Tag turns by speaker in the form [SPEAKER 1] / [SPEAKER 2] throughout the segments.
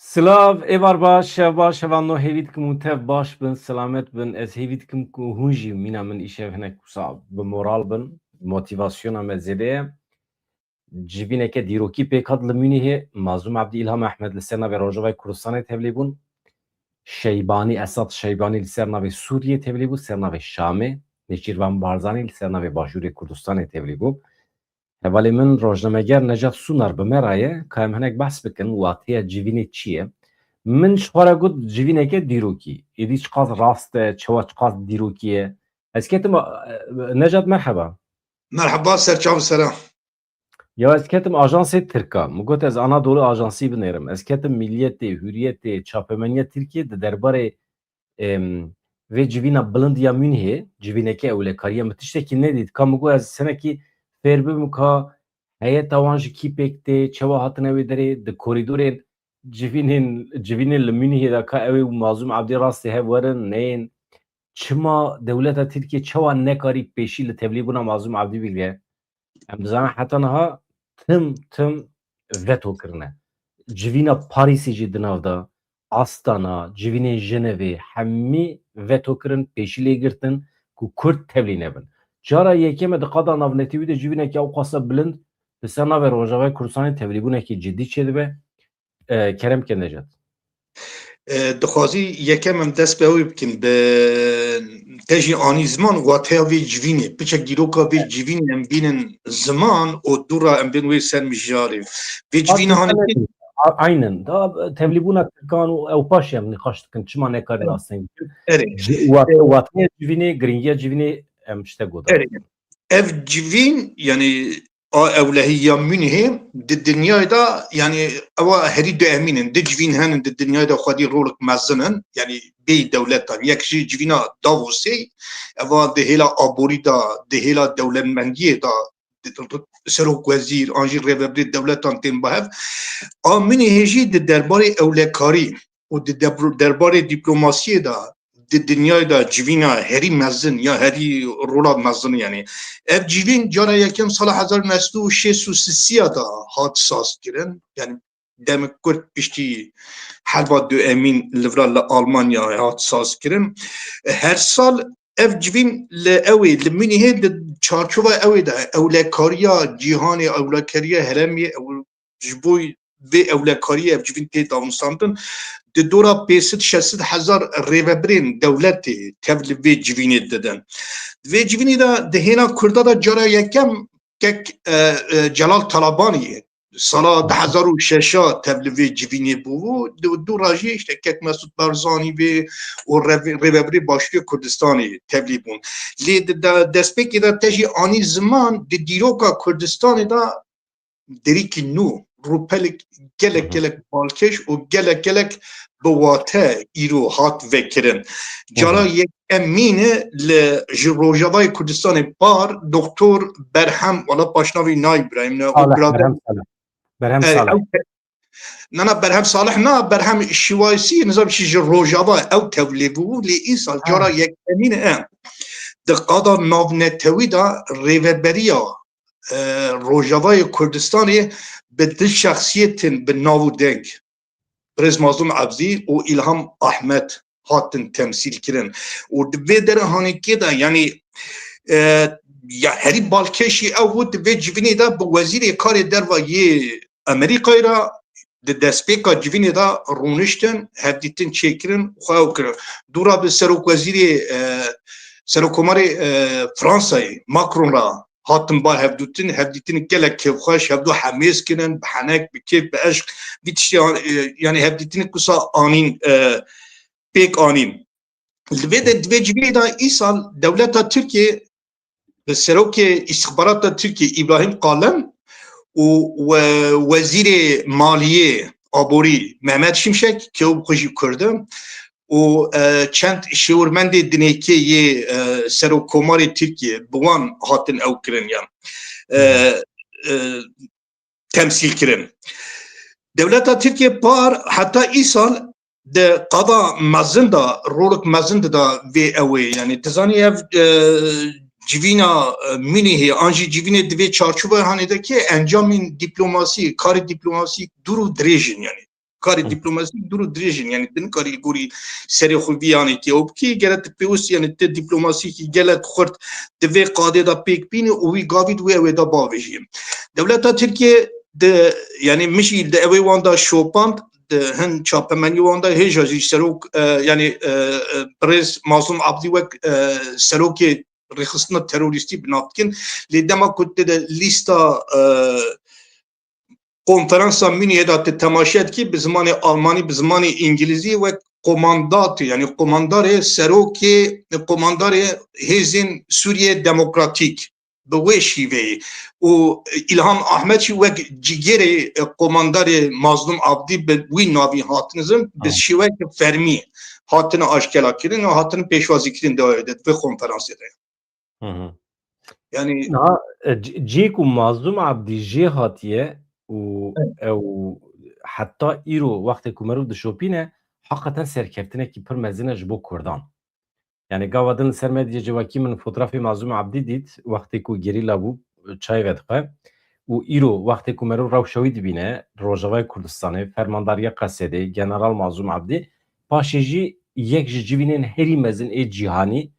[SPEAKER 1] Slav, evar baş, şev baş, şevan no hevit kum tev baş bin, selamet bin, ez hevit kum ku hunji mina min işev hinek kusa, bi moral bin, motivasyona me zede, civîneke dîrokî pêk hat li Münihê, Mazlûm Ebdî İlham Ehmed li ser navê Rojavayê Kurdistanê tevlî bûn, Şeybanî Esad Şeybanî li ser navê Sûriyê tevlî bû, ser navê Şamê, Nêçîrvan Barzanî li ser navê Başûrê Kurdistanê tevlî bû. Hevalê min rojnameger Necat Sunar bi me raye ka em hinek behs bikin watêya civînê çi ye. Min ji xwe re got civîneke dîrokî. Êdî çiqas rast e, çawa çiqas dîrokî ye. Ez ketim Necat merheba.
[SPEAKER 2] Merhaba Serçav Selam.
[SPEAKER 1] Ya ez ketim ajansê Tirka. Min got ez Anadolu ajansî binêrim. Ez ketim Milliyetê, Hürriyetê, Çapemeniya Tirkiye di derbarê vê civîna bilind ya Münihê, civîneke ewlekariya min tiştekî nedît. Ka min got ez senekî fêr bibim ka heyeta wan ji kîpek tê, çawa hatine wê derê di korîdorên civînên li Münihê de ka ew ê Mazlûm Ebdî rastî hev werin neyên çima dewleta Tirkiye çawa nekarî pêşî li tevlîbûna Mazlûm Ebdî bigire. Em dizanin heta niha tim veto kirine. Civîna Parîsê jî di nav da, Astana, civînên Jenevê hemî veto kirin, pêşî lê girtin ku Kurd tevlî nebin. Cara yekeme di qada navnetîwî de civîneke ew qasa bilind li ser navê Rojavayê Kurdistanê tevlîbûnekî ciddî çêdibe. Kerem Necat.
[SPEAKER 2] Dixwazî yekem em dest bi ew bikin bi tejî anî ziman wateya vê civînê piçek dîroka vê civînê em bînin ziman û dûra em bên wê ser mijarê. Vê civînê hanî
[SPEAKER 1] Aynen. Da tevlîbûna Tirkan û ew paşê em nîqaş dikin çima nekarin asteng bikin.
[SPEAKER 2] erê
[SPEAKER 1] Wateya civînê, giringiya civînê em tiştek gotin.
[SPEAKER 2] erê ev civîn yani ewlehiya Münihê di dinyayê da yani ewa herî du emînin di civîn henin di dinyayê da xwedî rolek mezinin yani bê dewletan yek jî civîna Davosê ewa di hêla aborî da di hêla dewletmendiyê da Serokwezîr an jî rêveberê dewletan tên bihev a Münihê jî di derbarê ewlekarî û di derbarê dîplomasiyê da di dinyayê da civîna herî mezin ya herî rola mezin yani ev civîn cara yekem sala 1936 da hat saz kirin yani demek Kurd piştî helba du emîn livra li Almanya hat saz kirin her sal ev civîn li ew li Münihê di çarçova ew de ewlekariya cîhanê ewlekariya heremî ji bo vê ewlekariyê ev civîn tê davûnsandin di dora 500-600 hezar rêveberên dewletê tev li vê civînê didin. Vê civînê de di hêna Kurda da cara yekem kek Celal Talabanî sala 2006 tev li vê civînê bû dûra jî işte kek Mesûd Barzanî vê û rêveberê Başûrê Kurdistanê tevlî bûn. Lê di destpêkê de te jî anî ziman di dîroka Kurdistanê da derîkî nû rûpelek gelek balkêş û gelek bi wate îro hat vekirin. Cara yek emîne li ji Rojavayê Kurdistanê par Doktor Berhem wala paşnavî nayîbrahim ne
[SPEAKER 1] Berhem Saleh.
[SPEAKER 2] Nana Berhem Saleh na Berhem Şivayîsî nizam ji Rojava ew tevlî bû lê îsal cara yek emîne em di qada navnetewî da rêveberiya Rojavayê Kurdistanê bi di şexsiyetên bi nav û deng Birêz Mazlûm Ebdî û İlham Ehmed hatin temsîl kirin û di vê dere hanekê de yani ya herî balkêşî ew bû di vê civînê de bi wezîrê karê derva yê Amerîkayê ra di destpêka civînê da rûniştin hevdîtin çêkirin xwe ew kirin. Dûra bi Serokkomarê Fransayê Macron ra hatin bar hevdîtin gelek kevxweş hevdû hemêz kirin bi henek bi kêf bi eşq vî tiştê yani hevdîtinê kusa anîn pêk anîn. Li vê de di vê civînê da îsal dewleta Tirkiye bi serokê îstixbarata Tirkiye İbrahim Kalem û wezîrê maliyê aborî Mehmet Şimşek ki ew xwe jî Kurd in û çend şêwirmendê dinêkê yê Serokkomarê Tirkiye bi wan hatin ew kirin ya temsîl kirin. Dewleta Tirkiye par heta îsal de qada mezin da rolek mezin da vê ew yani dizanî ev civîna Münihê an jî civînê di vê çarçova hanedeki encamên dîplomasî karê dîplomasî dur û dirêjin yani کاری دیپلماسی دور درجن یعنی تن کاری گوری سری خوبیانی که او کی گرت پیوس یعنی ت دیپلماسی کی گلت خورد دوی قاده دا پیک بین او وی گاوید و دا باوجیم دولت ترکیه de yani mişi de evi wanda şopand de hin çapemeni wanda hejaji serok yani prez Mazlum Abdi vek seroki rexistina teröristi binatkin li dema kutte de lista konferansa Münih'e de temaşet ki bi zamanı Almani bi zamanı İngilizi ve komandatı yani komandare seroki komandare hezin Suriye Demokratik به وی شیوه و الهام احمدی وک جیگری کماندار مظلوم عبدی به وی ناوی هاتنزم به شیوه که فرمی هاتن آشکار کردن و هاتن پیشوازی کردن داوید و کنفرانس ده
[SPEAKER 1] yani جیک و مظلوم عبدی جی هاتیه و حتی ایرو وقتی که مرو دشوپینه حقیقتا سرکفتنه که پر مزینه جبو کردان yani gavadın sermediye cevaki min fotoğrafı Mazlum Abdi did vakti ku gerilla bu çay vedxe u iro vakti ku meru ravşavi dibine Rojava Kurdistan'ı fermandariya kasede General Mazlum Abdi paşeji yek civinin heri mezin cihani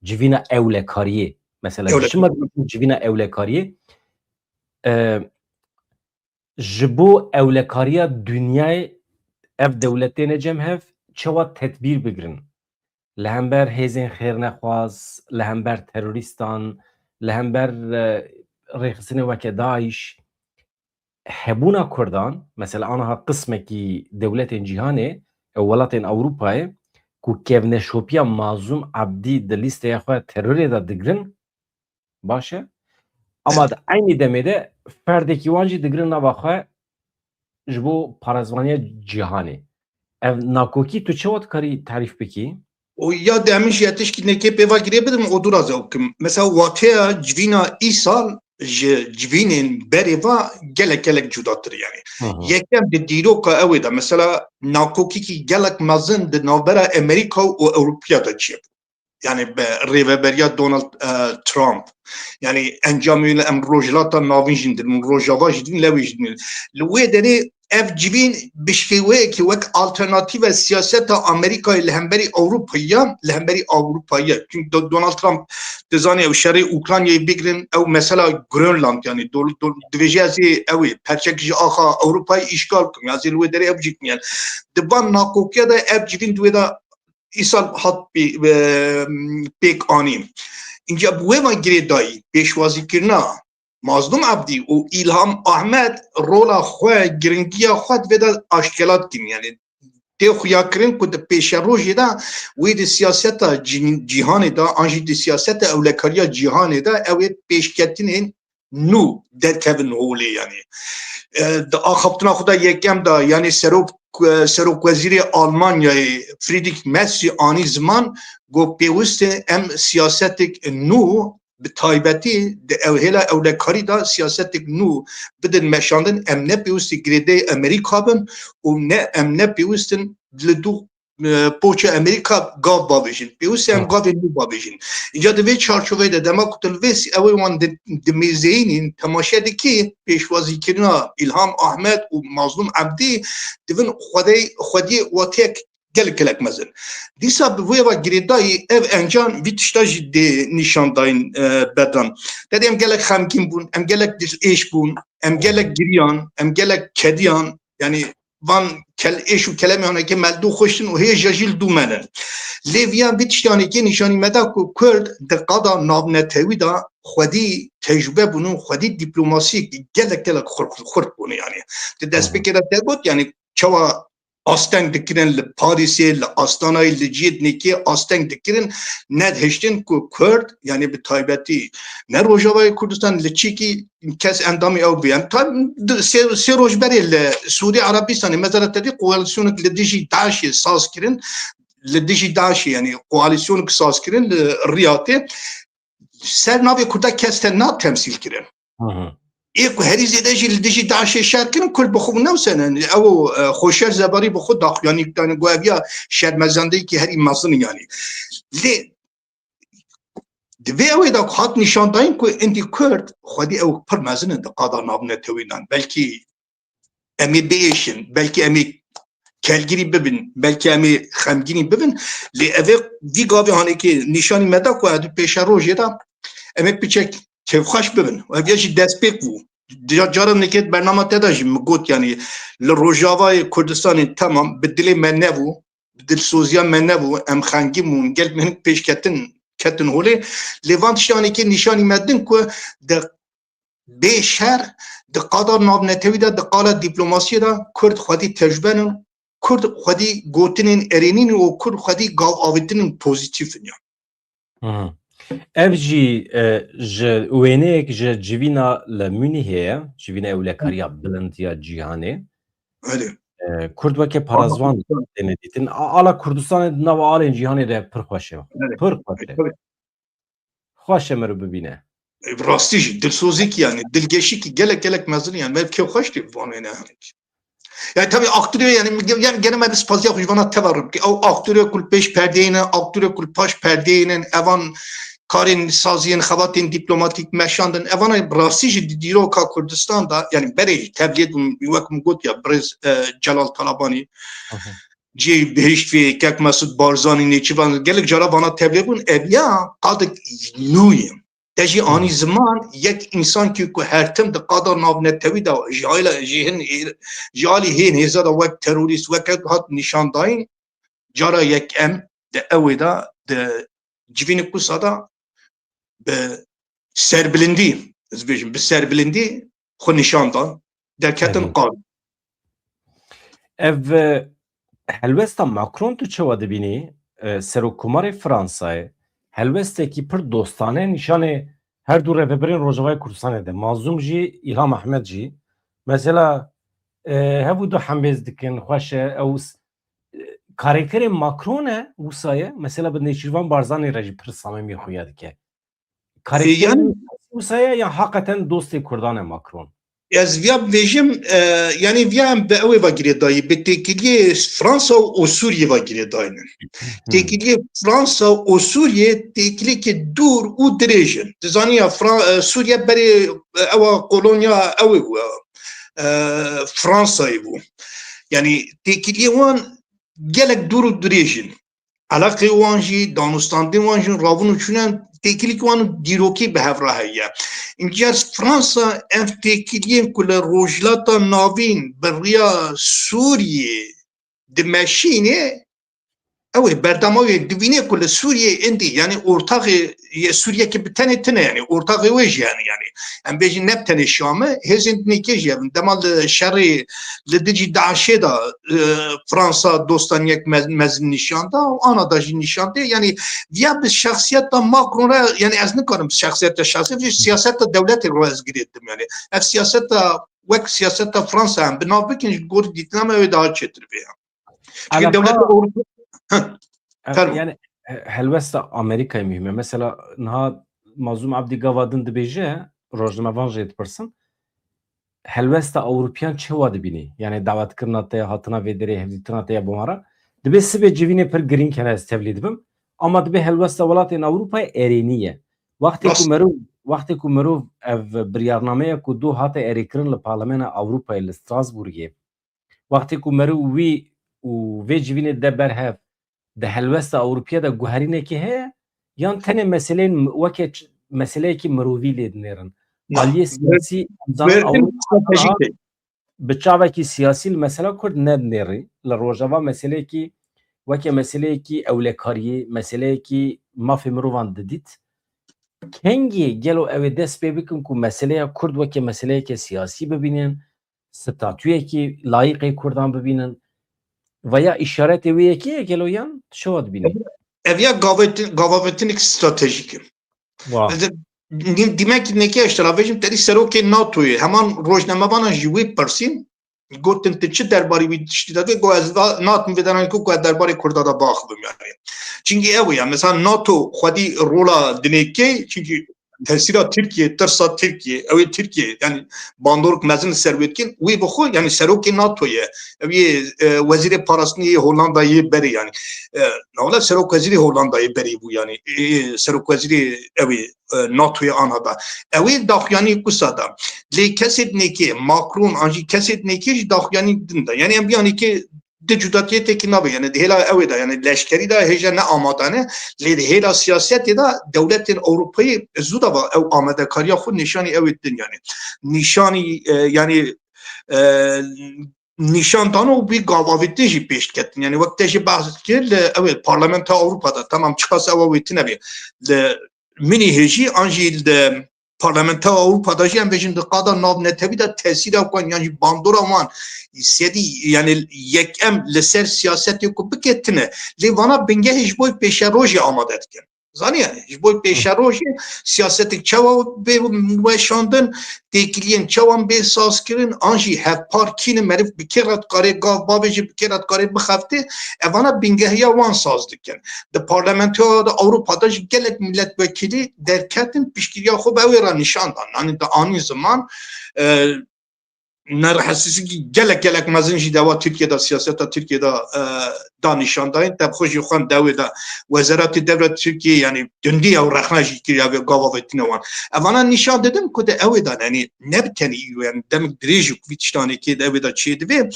[SPEAKER 1] civina evlekariye mesela şıma civina evlekariye jibo evlekariya dünyayı ev devletine cemhev çava tedbir bigirin لهمبر هیزن خیر نخواست لهمبر تروریستان لهمبر رخصین وک داعش هبونا کردان مثلا آنها قسمه کی دولت جهانه ولات اوروپای کو کevne شوپیا مازوم عبدی د لیست خو ترور دا دگرن باشه اما د عین دمده فرد کی وانجی دگرن نه واخه جبو پارازوانی جهانه ev nakoki tu çewat kari tarif peki
[SPEAKER 2] o ya demiş yetiş ki ne ke peva girebilirim o duraz okum mesela vatea cvina isal cvinin bereva gelek cudattır yani yekem de diroka evda mesela nakoki ki gelek mazın de navbera Amerika o Avrupa'da çep yani reveberiya Donald Trump yani encamıyla emrojlata navinjindir rojava jidin levijin lüvederi ev civin bişkewe ki vek alternatif siyaseta Amerika ile hemberi Avrupa'ya çünkü Donald Trump dizani ev şerri Ukrayna'yı bigrin ev mesela Grönland yani dvejezi ev perçekici aha Avrupa'yı işgal kım yani lüvederi ev civin yani diban nakokya da ev civin duveda İsal hat pek anim. İnce bu eva giredayı peşvazi kirna Mazlum Abdi o İlham Ahmet rola xwe giringiya xwe ve da aşkelat kim yani te xuya kirin ku de peşeroji da ve de siyaseta cihanı da anji de siyaseta evlekariya cihanı da evet peşketinin nu derkevin holi yani da axaptına xuda yekem da yani Serok Veziri Almanya'yı Friedrich Merz ani zaman go peyviste em siyasetik nu bi taybeti de evhela evlekari da siyasetik nu bidin meşandın em ne peyvisti grede Amerika bin o ne em ne peyvistin lidu poça Amerika gav babijin peyvisti em gav nu babijin inca de ve çarşovede demek kutul ves everyone de mezeynin temaşedeki peşvazi kirina İlham Ahmet u Mazlum Abdi divin xwedî watek gelek mezin dîsa bi vê ve girêdayî ev encan vî tişta jî dê nîşan dayîn bedan dedê em gelek xemgîn bûn em gelek êş bûn em gelek giriyan em gelek kediyan yani van êş û kelemeyanekê meldû xweştin û hêja jî li dû me nin lê viyan vî tiştanekê nîşanî me da ku Kurd di qada navnetewî da xwedî tecrübe bûn xwedî dîplomasiyek gelek xurt bûn yani di destpêkê de te got yani çawa asteng dikirin li Paris'e, li Astana'yı, li Cidd'neki asteng dikirin ne heştin ku Kurd yani bir taybeti ne Rojava Kurdistan li çiki kes endamı ev biyan tam se rojberi li Suudi Arabistan'ı mezaret koalisyonu li dijî Daiş'e saz kirin li dijî Daiş'e yani koalisyonu saz kirin li Riyad'e ser navê Kurda kesten na temsil kirin. ایک هری زیده جیل دیجی داعش شهر کنن کل بخو نوسنن او خوشر زباری بخو داخل یعنی تانی گویا شهر مزنده کی هری مزن یعنی لی دوی اوی دا خاط نشان داین کو اندی کرد خودی او پر مزن د قادا نابنه توینان بلکی امی بیشن بلکی امی kelgiri bibin belki emi xemgini bibin li ev vi gavi haneki nişani meda ku adu peşa roje da emek biçek kevxaş bibin ev ya jî destpêk bû caran neket bernama te da jî min got yani li Rojavayê Kurdistanê tamam bi dilê me nebû bi dilsoziya me nebû em xengî bûn gelek min pêşketin ketin holê lê van tiştanekê nîşanî me din ku di bê şer di qada navnetewî de di qala dîplomasiyê de Kurd xwedî tecrübenin Kurd xwedî gotinên erênîn û Kurd xwedî gav avêtinên pozîtîfin ya.
[SPEAKER 1] Ev jî ji wêneyek ji civîna li Münihê ye, civîna ewlekariya bilindiya cîhanê.
[SPEAKER 2] Öyle.
[SPEAKER 1] Kurd weke parazvan têne dîtin. Ala Kurdistanê di nava alên cîhanê de pir xweş e. Pir xweş e. Xweş e me bibîne.
[SPEAKER 2] Rastî jî dilsozîk yani dilgeşîkî gelek mezin yani mev kevxweş tê vanê nehanekî. Yani tabii aktörü yani gene me spazya xwîvana tevarım ki ew aktörü kul pêş perdeyine aktörü kul paş perdeyinin evan karên saziyên xebatên dîplomatik meşandin evana rastî jî dîroka Kurdistan da yani berê tevlîd wek min got ya Birêz Celal Talabanî cî bihişt vê kek Mesud Barzanî nêçîvan gelek cara vana tevlîd bûn ev ya qadek nû ye te jî anî ziman yek însan ki ku her tim di qada navnetewî de ji alî hên hêza da wek terorîst wek hat nîşandayîn cara yek em di ewê da di civînê Kusa da bi serbilindî ez bêjim bi serbilindî xwe nîşan dan derketin qad.
[SPEAKER 1] Ev helwesta Macron tu çawa dibînî Serokkomarê Fransayê helwestekî pir dostane nîşanê her du rêveberên Rojavayê Kurdistanê de Mazlûm jî İlham Ehmed jî mesela hevû du hembêz dikin xweş e ew karakterê Macron e Wîsayê mesela bi Nêçîrvan Barzanî re jî pir samîmî xuya dike. Karakterê Wîsayê ya hakikaten dostê Kurdan e Macron.
[SPEAKER 2] Ez via bêjim yani via bi ew vegirê dayî bi têkiliyê Fransa û Sûriyê vegirê dayînin. Têkiliyê Fransa û Sûriyê têkiliyekî dûr û dirêj in. Tu zanî ya Sûriye berê ewa kolonya ew bû Fransayê bû. Yani têkiliyê wan gelek dûr û dirêj in. Alaqê wan jî danûstandên wan jî ravin û çûnan têkilîk wan dîrokî bi hev re heye. Încer Fransa ev têkiliyên ku li rojhilata navîn bi rêya Sûriyê dimeşînê ew ê berdama wê divînê ku li Sûriyê indî yani ortaxê Sûriyekî bi tenê tune yani ortaxê wê jî yani em bêjin ne bi tenê Şamê hêzên dinêkê jî hevin dema li şerê li dijî Daişê da Fransa dostaniyek mezin nîşan da û ana da jî nîşan dê yani ya bi şexsiyeta Macron re yani ez nikarim şexsiyeta siyaseta dewletê ro ez girê dikim yani ev siyaseta wek siyaseta Fransa em bi nav bikin ji gor dîtina me wê daha çêtir vê ya. Çünkü devlet
[SPEAKER 1] yani helwesta Amerika'yı mühim. Mesela niha Mazlûm Abdî Gavadin dibêje rojnamevan jê dipirsin helwesta Ewropiyan çawa dibînî yani dawetkirina te hatina vê derê hevdîtina te ya bimara dibe sibê civînê pir girîng hene ez tevlî dibim ama dibe helwesta welatên Ewropayê erênî ye wextê ku mirov ev biryarnameya ku du hate erêkirin li Parlemena Ewropayê li Strasbourgê wextê ku mirov wî û vê civînê de berhev di helwesta Ewropîya de guherînekî heye yan tenê meseleyên weke meseleyekî mirovî lê dinêrin. Aliyê siyasî bi çavekî siyasî li mesela Kurd nedinêrî li rojava meseleyekî weke meseleyekî ewlekariyê meseleyekî mafê mirovan didît kengî gelo ew ê dest pê bikin ku meseleya Kurd weke meseleyeke siyasî bibînin statûyekî layıqê Kurdan bibînin veya işaretê wê yekî ye gelo yan şewa dibînî.
[SPEAKER 2] Ev ya gavavetinik stratejik. Demek ki nekê eştirafêjin terî serokê NATOyê heman rojnamevanan jî wê pirsîn gotin tu çi derbarî wî tiştî didî got ez natim vê denan ku ez derbarê Kurda da baxibim yani. Çünkü ew ya mesela NATO xwedî rola dinêkê çünkü tesîra Tirkiye tirsa Tirkiye ew ê Tirkiye yani bandorek mezin serwêtkin wî bi xwe yani serokê NATOyê ew ê wezîrê parastiniyê Hollandayê berê yani navla serokwezîrê Hollandayê berê bû yani serokwezîrê ew ê NATOyê ana da ew ê daxuyanî Kusa da lê kesê dinêkê Macron an jî kesê dinêkê jî daxuyanî din da yani em biyanî de cudatiye ki nabe yani hela evda yani leşkeri da heja ne amadane le hela siyaseti da devletin Avrupa'yı zuda va ev amade kariya xud nişani evettin yani nişani yani nişandan o bir gavavetti jî pêş kettin yani wekte jî bahs kir li evet parlamenta Avrupa'da tamam çıkas evavetti nebi li minî hêjî an jî li parlamenta Avrupa'da jî em bêjin di qada navnetevî de tesîra xwe yani bandora wan sedi yani yekem li ser siyasetê ku biketine lê vana bingehê ji bo pêşerojê amade dikin zanî yani ji bo pêşerojê siyasetik çawa bê weşandin têkiliyên çawan bê sazkirin an jî hevparkînê meriv bi kê retkarê gav bavê jî bi kê retkarê bixefte evana bingehiya wan saz dikin di parlamentoya da Avrupa'da jî gelek milletvekilî derketin piştgiriya xwe bi ew ê re nîşan dan yani di anî ziman nerhesîsî gelek mezin jî deva Tirkiyeyê siyaseta Tirkiyeyê da nîşan dayên tevxwe jî xwe dewê de Wezeratê Devlet Tirkiye yani dundî ew rexna jî kiriya vê gavavetînê wan evana nîşan didim ku de ew dan yani ne bi tenî yani demek dirêj û vî tiştanekê de ew da çê divê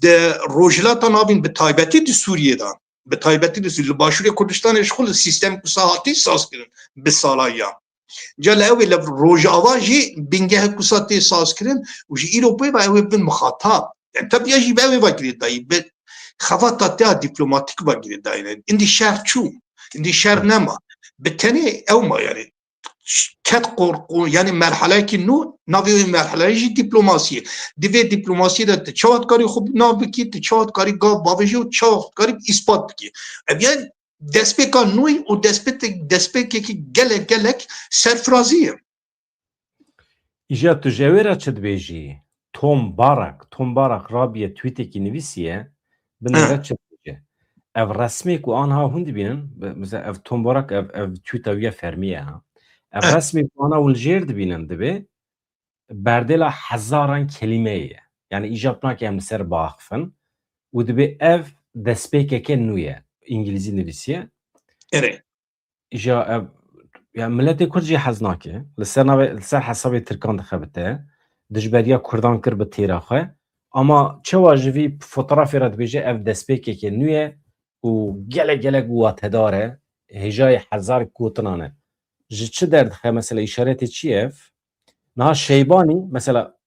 [SPEAKER 2] de rojhilata navîn bi taybetî di Sûriyê da bi taybetî di Sûriyê li Başûrê Kurdistanê ji xwe li sîstem ku sahatî saz kirin bi salahiya Cel ew li rojava jî bingeh kusa tê sazkirin û ji Îropayê ve ew bin mixatab. Yani tabiya jî be ew vekirî dayî bi xevata te dîplomatik vekirî dayî. İndî şer çû, indî şer nema. Bi tenê ew ma yani ket korku yani merhelekî nû navê wê merheleyê jî dîplomasiyê. Divê dîplomasiyê de ti çawatkarî xwe nav bikî, ti çawatkarî gav bavê jî û çawatkarî îspat bikî. Ev yani destpêka nû û destpêkekî gelek serfirazî ye.
[SPEAKER 1] İja tu ji wê re çi dibêjî? Tom Barak rabiye tweetekî nivîsiye bi nêre çi dibêje? Ev resmê ku anha hûn dibînin mesela ev Tom Barak ev tweeta wî ye fermiye ha. Ev resmê ku anha hûn li jêr dibînin divê berdêla hezaran kelimeyê ye. Yani îjab nake em li ser biaxivin û divê ev destpêkeke nû ye. İngilîzî nivîsiye.
[SPEAKER 2] Evet.
[SPEAKER 1] İja ev yani milletê Kurd jî hez nake. Li ser hesabê Tirkan dixebite. Dijberiya Kurdan kir bi têra xwe. Ama çawa ji vî fotoğrafê re dibêje ev destpêkeke nû ye û gelek watedar e. Hêjayê hezar gotinan e. Ji çi derdixe mesela îşaretê çi ye ev? Niha Şeybanî mesela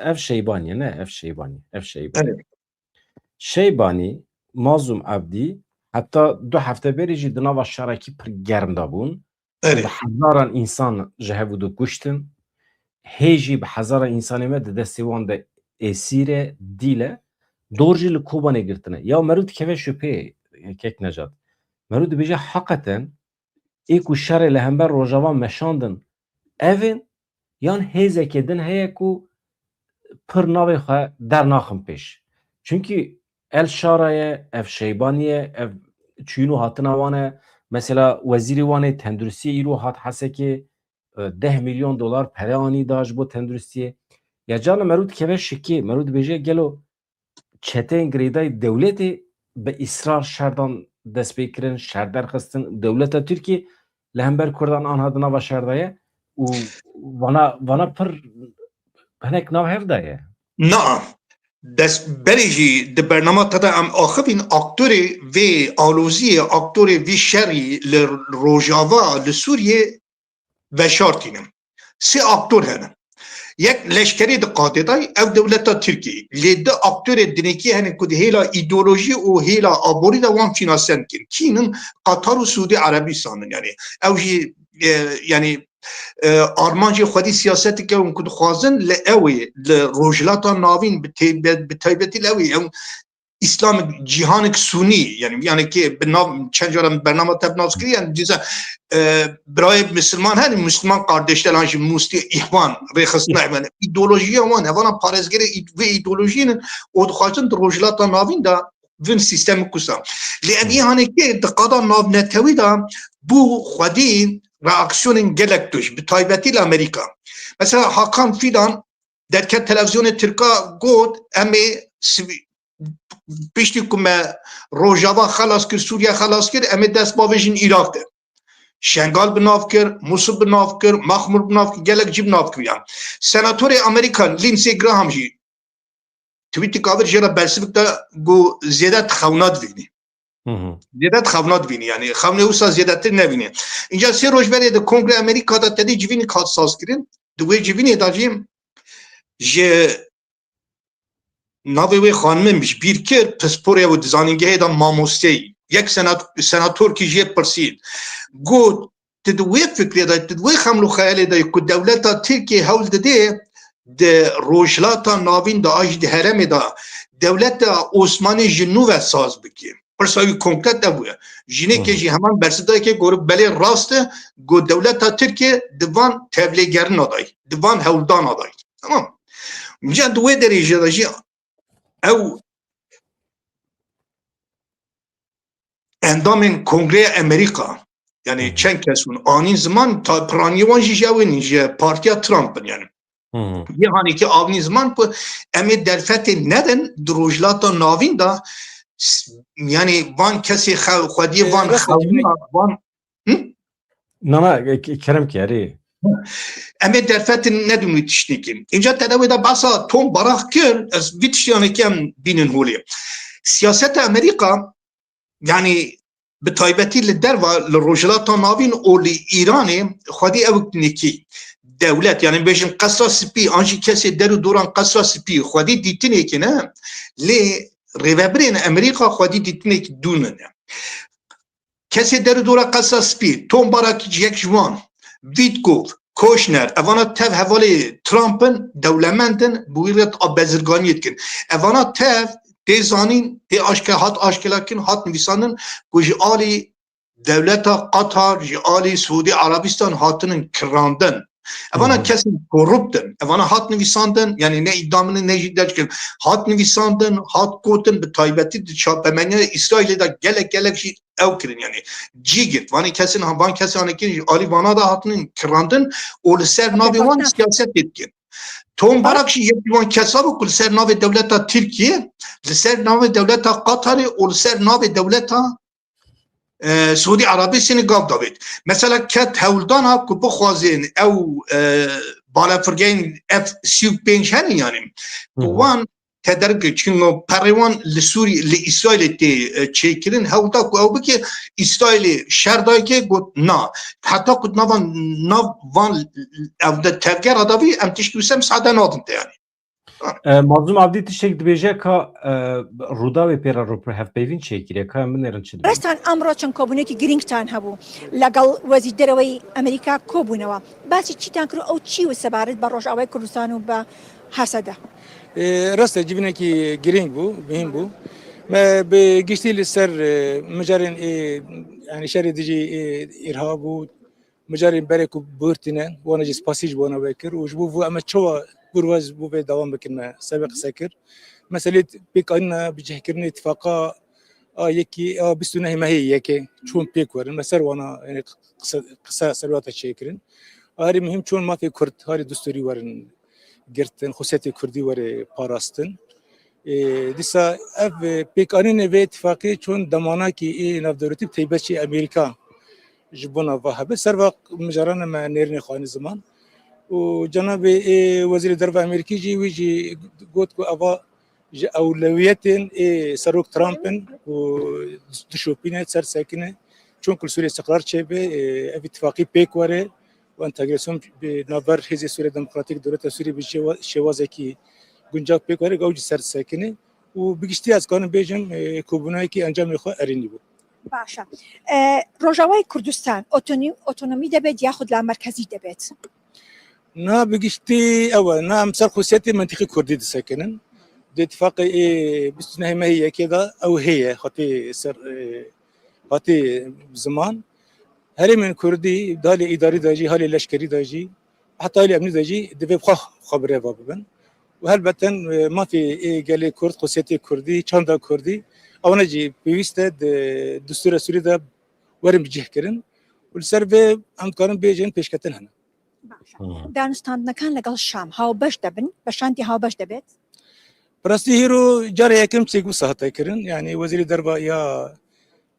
[SPEAKER 1] ev Şeybanî ne ev Şeybanî.
[SPEAKER 2] Evet.
[SPEAKER 1] Şeybanî Mazlum Abdî heta 2 hefte berî jî di nava şerekî pir germ dabûn.
[SPEAKER 2] Evet.
[SPEAKER 1] Bi hezaran însan ji hev û dikuştin. Hê jî bi hezaran însanê me di destê wan de esîr e, dîl e. Dor jî li Kobanê girtine. Ya merû dikeve şüpheyê Kek Necat. Merû dibêje heqeten ê ku şerê li hember rojava meşandin evên yan hêzekê din heye ku pir navê xwe dernaxin pêş. Çünkü El Şara ye, ev Şeybanî ye, ev çûyîn û hatina wan e. Mesela wezîrê wan ê tenduristiyê îro hat hesekê 10 milyon dolar pere anî da ji bo tenduristiyê. Ya cana merû dikeve şikê, merû dibêje gelo çeteyên girêdayî dewletê bi îsrar şerdan dest pê kirin, şer derxistin. Dewleta Tirkiye li hember Kurdan anha di nava şer de ye û wana pir hinek nav hev de ye.
[SPEAKER 2] Naam. Berê jî di bernama te de em axivîn aktorê vê aloziyê aktorê vî şerî li Rojava li Sûriyê veşartînin. Sê aktor hene. Yek leşkerê di qadê dayî ev dewleta Tirkiyeyê. Lê di aktorê dinekî hene ku di hêla îdeolojî û hêla aborî de wan fînansen kirin. Kînin Qatar û Sûdî Erebîstanîn yani. Ew jî yani armancê xwedî siyaseteke hûn ku dixwazin li ew ê li rojhilata navîn bi taybetî li ew ê ew İslamik cihanek Sunî yani ki çend caran bernama te navz kiriye yani diza birayê Müslüman hene Müslüman kardeşler hanjî Musti ihvan rêxistina yani îdeolojiya wan evana parêzgerê vê îdeolojiyên o dixwazin di rojhilata navîn da vin sistemê kusa. Lê ev îhanekê di qada navnetewî da bu xwedî reaksiyonên gelek tûj bi taybetî li Amerîka. Mesela Hakan Fidan derket televizyonê Tirka got em ê piştî ku me Rojava xelas kir Sûriye xelas kir em ê dest bavê jîn Îrak de. Şengal bi nav kir, Musul bi nav kir, Mahmur bi nav kir, gelek cî bi nav kiriyan. Senatorê Amerîka Lindsey Graham jî توییت کاور جرا برسبک دا گو زیادت خونات وینی زیادت خونات وینی یعنی خونه اوسا زیادت نوینی اینجا سه روز بری دا کنگره امریکا دا تدی جوینی کات ساز کرن دوی جوینی دا جیم جه ناوی وی خانمه میش بیر کر پسپوری و دزانینگه دا ماموستی یک سناتور کی جه پرسید گو تدوی فکری دا تدوی خملو خیالی دا که دولتا ترکیه حول ده د روجلاتا ناوین دا آج ده هرم دا دولت عثمانی جنو و ساز بکی پرساوی کنکرت دا بویا جنه که جی همان برسده که گوره بله راسته گو دولتا ترکیه دوان تبلیگر ندای دوان هولدان ندای تمام اینجا دوی دریجه دا جی او اندام کنگره امریکا یعنی چند کسون آنین زمان تا پرانیوان جی جاوین جی پارتیا ترامپ یعنی یه هانی که آونی زمان پا امی درفت ندن دروجلاتا ناوین دا یعنی وان کسی خودی وان خونی وان
[SPEAKER 1] نه کرم که اره
[SPEAKER 2] امی درفت ندونی تشنیکیم اینجا تدوی دا باسا توم براخ کر از بیتشتیانه کم بینن هولی سیاست امریکا یعنی به تایبتی لدر و لروجلاتا ناوین او لی ایرانی خودی او نکی دولت یعنی بیشن قصر سپی آنجی کسی در و دوران قصر سپی خودی دیتنه که نه لی ریوبرین امریکا خودی دیتنه که دونه نه کسی در و دوران قصر سپی توم باراکی یک جوان ویتکوف کوشنر اوانا تف حوالی ترامپن دولمندن بویرت آبزرگانیت کن اوانا تف دی زانین دی آشکلا کن هات نویساندن گوشی آلی دولت قطر جی آلی سعودی عربستان هاتنن کراندن اوانا کسی کروپتن اوانا هات نویساندن یعنی نه ادامن نه جدید کن هات نویساندن هات کوتن به تایبتی چاپمنی اسرائیل دا گلک جی او کرن یعنی جیگت وانی کسی هم وان کسی آنه که آلی وانا دا هاتنن کراندن اول سر نابی وان سیاست دیدکن توم باراکشی یک دیوان کساب کل سر ناو دولت ترکیه لسر ناو دولت قطر و لسر ناو دولت سعودی عربستان گاف داوید مثلا کت هولدان ها که بخوازین او بالا فرگین F-35 هنی یعنی وان تدرگ چون پریوان لسوری لإسرائیل تی چیکرین هولدا که او بکی اسرائیل شردایی که گفت نه حتی که نوان او ده تفگر هداوی ام تشکیوسم سعده نادن تا یعنی
[SPEAKER 1] مازوم عبدی تشک دبیجه که رودا و پیرا رو پر هف پیوین چیکیره که من نرن چه دبیجه
[SPEAKER 3] رستان امروز چند کابونه که گرینگ تان هبو لقال وزیر دروی امریکا کابونه و باسی چی تان کرو او چی و سبارت باروش آوای کردستان و با حسده
[SPEAKER 4] راست جبنا کی گرینگ بو مهم بو ما بقشتي للسر مجارين يعني شر ديجي إرهاب ومجارين بريكو بورتنا وانا جي سباسيج وانا بكر وجبو اما تشوا برواز بو في دوام بكنا سابق ساكر مسألة بيك أن بجهكرني اتفاقا يكي بستونه ما هي يكي شون بيك ورن مسر وانا يعني قصة سلوات الشيكرين هاري مهم شون ما في كرد هاري دستوري ورن گرتن خصوصیت کردی وره پاراستن دیسا اف پیکانی نوی اتفاقی چون دمانا کی این نفدورتی تیبچی امریکا جبونا وهابه سر وقت مجران ما نيرني خاني زمان وجناب وزير الدرب الامريكي جي ويجي قلت ابا اولويتين سروك ترامبن ودشوبينه سر ساكنه چون كل سوريا استقرار شبه اتفاقي بيك وره وانتگراسیون به نابر حزب سوریه دموکراتیک دولت سوریه به شوازه کی گنجاک پیکاره گوجی سر ساکنه و بگشتی از کانون بیجم کوبونایی که انجام میخواد ارینی بود.
[SPEAKER 3] باشه روجاوای کردستان اتونومی دبید یا خود لامرکزی دبید؟
[SPEAKER 4] نه بگشتی اول نه مثل خصوصیت منطقه کردی ساکنن. اتفاق بستونه ماهیه كذا او هي خاطي سر خاطي زمان هري من كردي دالي اداري داجي هالي لشكري داجي حتى هالي امني داجي دبي خبره بابن وهلبتن ما في قال كرد خصوصيتي كردي چاندا كردي او نجي بيست دستور سوري ده ورم بجه كرن والسر به امكان بيجن پیشکتن هنا
[SPEAKER 3] دانستان نکان لگل شام هاو باش دبن بشانتي هاو باش دبت
[SPEAKER 4] براستی هیرو جاری یکم چیگو صحت کرن یعنی وزیر دربا یا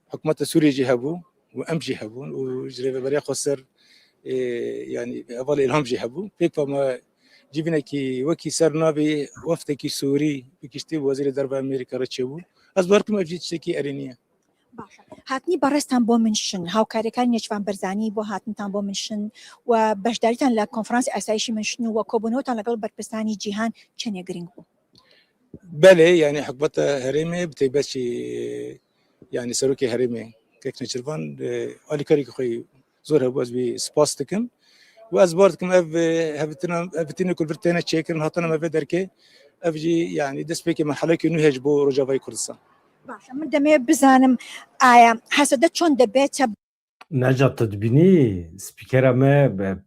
[SPEAKER 4] حکومت سوریه جهبو و ام جهبو و جریبه برای خسر يعني اول الهام جهبو فيك فما جیوینکی وکی سرناوی وفتکی سوری بکشتی وزیر دربار امریکا را چه بود از بارکم افجی چکی ارینیه
[SPEAKER 3] باشە هاتنی بەڕێستان بۆ منشن هاوکاریەکان نێچوان بەرزانی بۆ هاتنتان بۆ منشن و بەشداریتان لە کۆنفرانسی ئاسایشی منشن و کۆبوونەوەتان لەگەڵ بەرپرسانی جیهان چەندێ گرنگ بوو
[SPEAKER 4] بله يعني حكومة هرمي بتباشي يعني سروكي هرمي كيك نشرفان علي كاريك خوي زورها بواز بي سباستكم واز بارتكم هفتنا كل برتنا تشيكن هاتنا ما بدركي افجي يعني دسبيكي مرحله كي نهج بو رجاوي كردستان
[SPEAKER 3] باشە من دەمەوێت بزانم ئایا حەسەدە چۆن دەبێتە
[SPEAKER 1] نجات تدبینی سپیکر me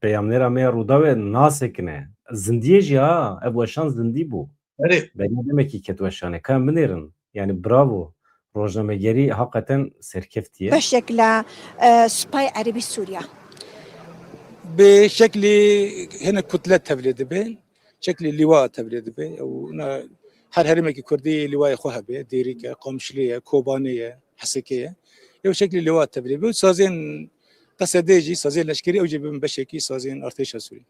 [SPEAKER 1] peyamnera me ruda ve nasekine zindiye jî ha ev weşan zindî bû
[SPEAKER 2] Evet.
[SPEAKER 1] benî demekî ket weşanê kan binêrin yani bravo rojnamegerî hakikaten serkeftiye
[SPEAKER 3] بەشێک لە سوپای عەربی سووریا
[SPEAKER 4] بشكل هنا كتلات تبليد بين شكل لواء تبليد بين او هر هرمي كردي لواء خوها بي ديريكا قمشليه كوبانيه حسكيه يو شكل لواء تبليد بين سازين قصديجي سازين لشكري او جيب بشكي سازين ارتيشا سوري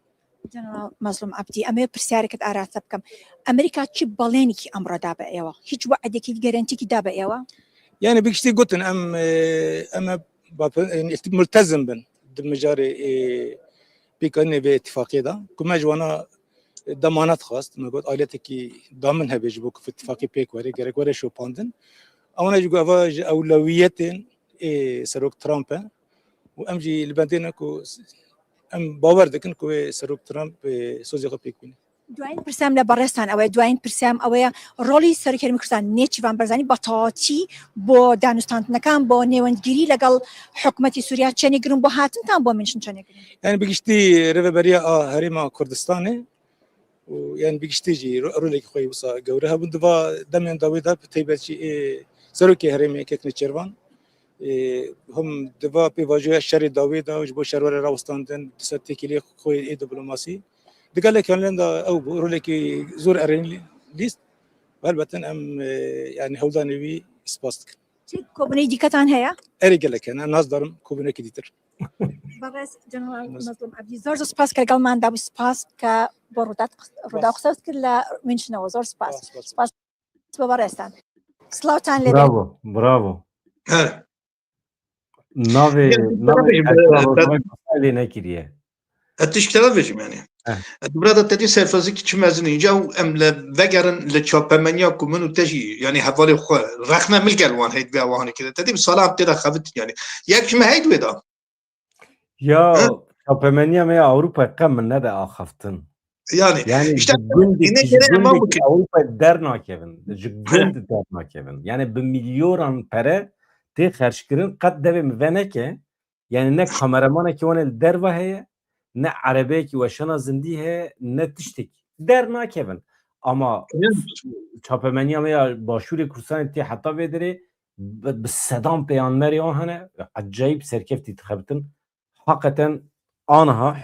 [SPEAKER 3] جنرال مەزلوم عەبدی ئەمەوێت پرسیارێکت ئاراسە بکەم ئەمریکا چی بەڵێنێکی ئەمڕۆدا بە ئێوە هیچ وعدێکی گەرەنتیکی دا بە ئێوە
[SPEAKER 4] يعني بيكشتي قلتن اما ملتزم بن بالمجاري بيكوني باتفاقيه ده كما جوانا ضمانات خاص ما قلت عائلتك ضامنها بيجبوك في اتفاقي بيك وري غيرك وري شو باندن او انا جو اولويات سروك ترامب وامجي البندينكو ام باور دكن كو سروك ترامب سوزي خو بيكوني
[SPEAKER 3] دوایین پرسیام لە بەڕێستان ئەوەیە دوایین پرسیام ئەوەیە ڕۆڵی سەرۆکی هەرێمی کوردستان نێچیوان بەرزانی بەتەواوەتی بۆ دانوستاندنەکان بۆ نێوەندگیری لەگەڵ حکوومەتی سووریا چەندێ گرنگ بۆ هاتنتان بۆ منشن چەندێ گرنگ
[SPEAKER 4] يعني بيكشتي ريفريا هريما كردستاني ويعني بيكشتي جي رولك خوي وصا جورها بندفا دمن داويدا بتيبتشي سروكي هريمي كيكن تشيرفان هم دفا بيواجه الشر داويدا وجبو شرور راوستاندن تستيكلي خوي اي دبلوماسي دقال لك هولندا او رولك زور ارين ليست والبتن ام يعني هولداني وي سباستك
[SPEAKER 3] چی کۆبنەی دیکەتان هەیە
[SPEAKER 4] اري قال لك انا ناس دارم كوبنا كديتر
[SPEAKER 3] بەڕێز جنرال مەزلوم عەبدی زۆر سپاس کە لەگەڵماندا بوو سپاس کە بۆ ڕوودا قسەت کرد لە منشنەوە زۆر سپاس سپاس بۆ بەڕێستان سڵاوتان لێ
[SPEAKER 1] bravo bravo
[SPEAKER 2] Evet.
[SPEAKER 1] navê
[SPEAKER 2] tabii,
[SPEAKER 1] navê nekiriye
[SPEAKER 2] تشتغل بجم يعني برادة تدي سرفازك تشمازن يجا أم لفجرن لتشابمانيا كومن وتجي يعني حوالي خو رخنا ملقى الوان هيد بيا وهنا كده تدي بصلاة بتدا خفت يعني ياك ما هيد ودا
[SPEAKER 1] ya Şapemeniya me Avrupa kam ne de axaftin
[SPEAKER 2] yani
[SPEAKER 1] işte
[SPEAKER 2] yine gene ama bu ki
[SPEAKER 1] Avrupa dernakevin gund dernakevin yani bir milyon pere te xerçkirin qad devim veneke yani ne kameramana ki ona derva heye ne arabe ki veşana zindi he ne tiştik dernakevin ama Şapemeniya me başuri kursan te hatta vedere بسدام peyanmeri o hane acayip serkefti tıxabtin hakikaten anha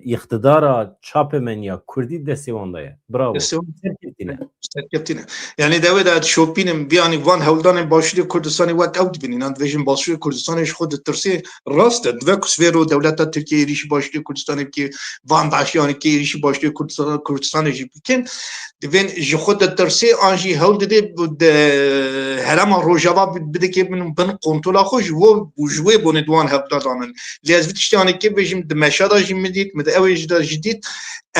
[SPEAKER 1] iktidara Çapemeniya Kurdi desevandaya. Bravo. Serkeftine.
[SPEAKER 2] Yani devlet şopinin bir yani van havldan başlı Kurdistan'ı vak out binin. And vejin başlı Kurdistan'ı şudu tersi rast ve kusvero devlet Türkiye irişi başlı Kurdistan'ı ki van başı yani ki irişi başlı Kurdistan'ı jibikin. Devin şudu tersi anji havlde de herama rojava bideki min ben kontrola hoş bu bujwe bu nedvan havladan. Lezvit işte yani ki vejin de meşada jimedit med evejda jidit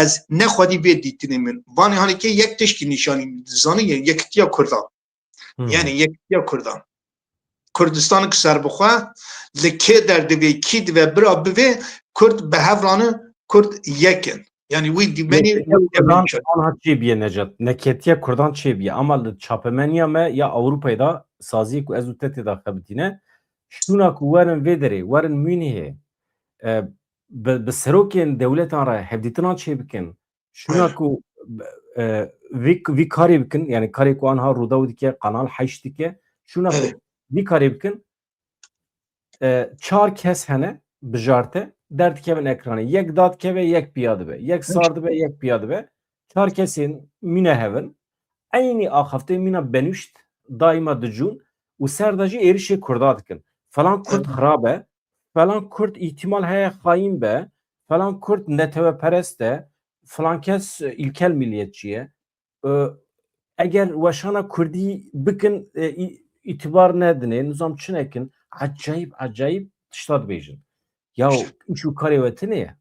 [SPEAKER 2] از نخوادی به دیدن من وانی هانی که یک تشکی نشانی زانی یکتیا کردان یعنی یکتیا کردان کردستان که سر بخواه لکه درده و کید و برا بوه کرد به هفرانه کرد یکن yani we demeni
[SPEAKER 1] Kurdan anha çebiye Necat. Neketiye Kurdan çebiye ama Çapemeniya me ya Avrupa'da sazi ku ezutete da kabitine şuna ku varın vedere varın Münih'e به سروکین دولتان را هفدیتنا چه بکن شونا کو وی کاری بکن یعنی کاری کو آنها روداودی که قنال حشتی که شونا کو وی کاری بکن چار کس هنه بجارته درد که من ekranı یک داد که به یک پیاده به یک سارد به یک پیاده به چار کسین مینه هون aynı ahafte mina benüşt daima dicun و سرداجی erişe kurdad kın falan kurd hrabe falan Kürt ihtimal heye hain be falan Kürt neteveperest de falan kes ilkel milliyetçiye. Eğer vaşana Kurdî bikin itibar nedine nizam çinekin acayip tişta dibêjin. Ya iş û karê we tune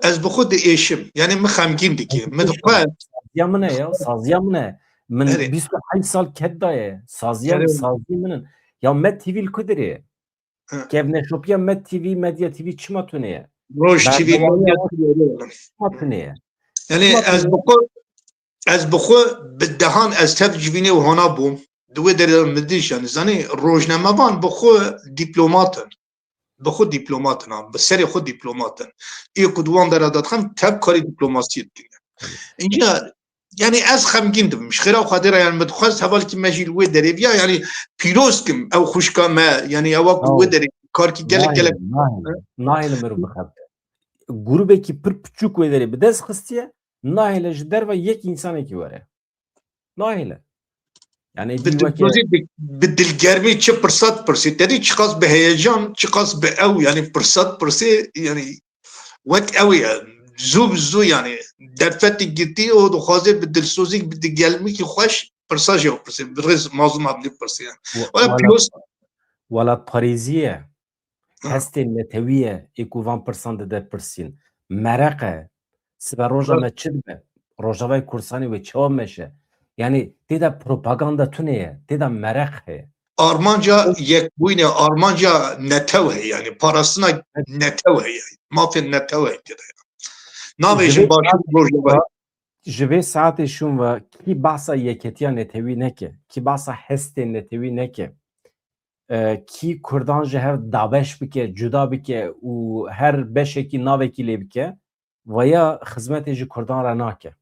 [SPEAKER 2] Ez bixwe diêşim. Yani min xemgîn dike. Min dixwe
[SPEAKER 1] Saziya min e ya, saziya min e. Min
[SPEAKER 2] Erê.
[SPEAKER 1] 28 sal ket daye. Saziya
[SPEAKER 2] Erê.
[SPEAKER 1] sazî min. Ya Met TV li ku dirê?
[SPEAKER 2] Ha.
[SPEAKER 1] Kevneşopiya Met TV, Medya TV çima tune ye?
[SPEAKER 2] Roj TV
[SPEAKER 1] Berdewamiya
[SPEAKER 2] medya
[SPEAKER 1] çima tune ye?
[SPEAKER 2] yani ez bixwe bi dehan ez tev civînê û hona bûm. Duwê derê min dîş yani zanî rojnamevan bixwe dîplomatin. Bixwe dîplomatin an. Bi serê xwe dîplomatin. Ê ku diwan dera dadixin tev karî dîplomasiyê dikin. Înca yani ez xemgîn dibim. Ji xêra Xwedê re yani me dixwest hevalekî me jî li wê derê biya yani pîroz kim ew xwişka me yani ewa ku wê derê karkî gelek
[SPEAKER 1] Nahêle mirov bixebite. Grubekî pir piçûk wê derê bi dest xistiye, nahêle ji derve yek însanekî were. Nahêle. Yani
[SPEAKER 2] bi dilsozî bi dilgermî çi pirsat pirsî derî çi qas bi heyecan çi qas bi ew yani pirsat pirsî yani wek ew ye zû bi zû yani derfetê girtî û dixwaze bi dilsozî bi digelmîkî xweş pirsa jî ew pirsî bi rêz mazlûm abilî pirsiye. Wala pîroz
[SPEAKER 1] Welatparêziye, hestên netewiye ê ku van pirsan dide pirsîn. Mereqe, sibe roja me çi dibe? Rojavayê Kurdistanê wê çawa meşe? Yani têda propaganda tune ye, têda mereq heye.
[SPEAKER 2] armanca yekbûyînê armanca netew heye yani parastina netew heye mafên netew heye têde nabêjin başûr rojavayê.
[SPEAKER 1] Ji vê saetê şûn ve kî behsa yeketiya netewî neke, kî behsa hestên netewî neke, kî Kurdan ji hev dabeş bike, cuda bike û her beşekî navekî lê bike, veya xizmetê ji Kurdan re nake.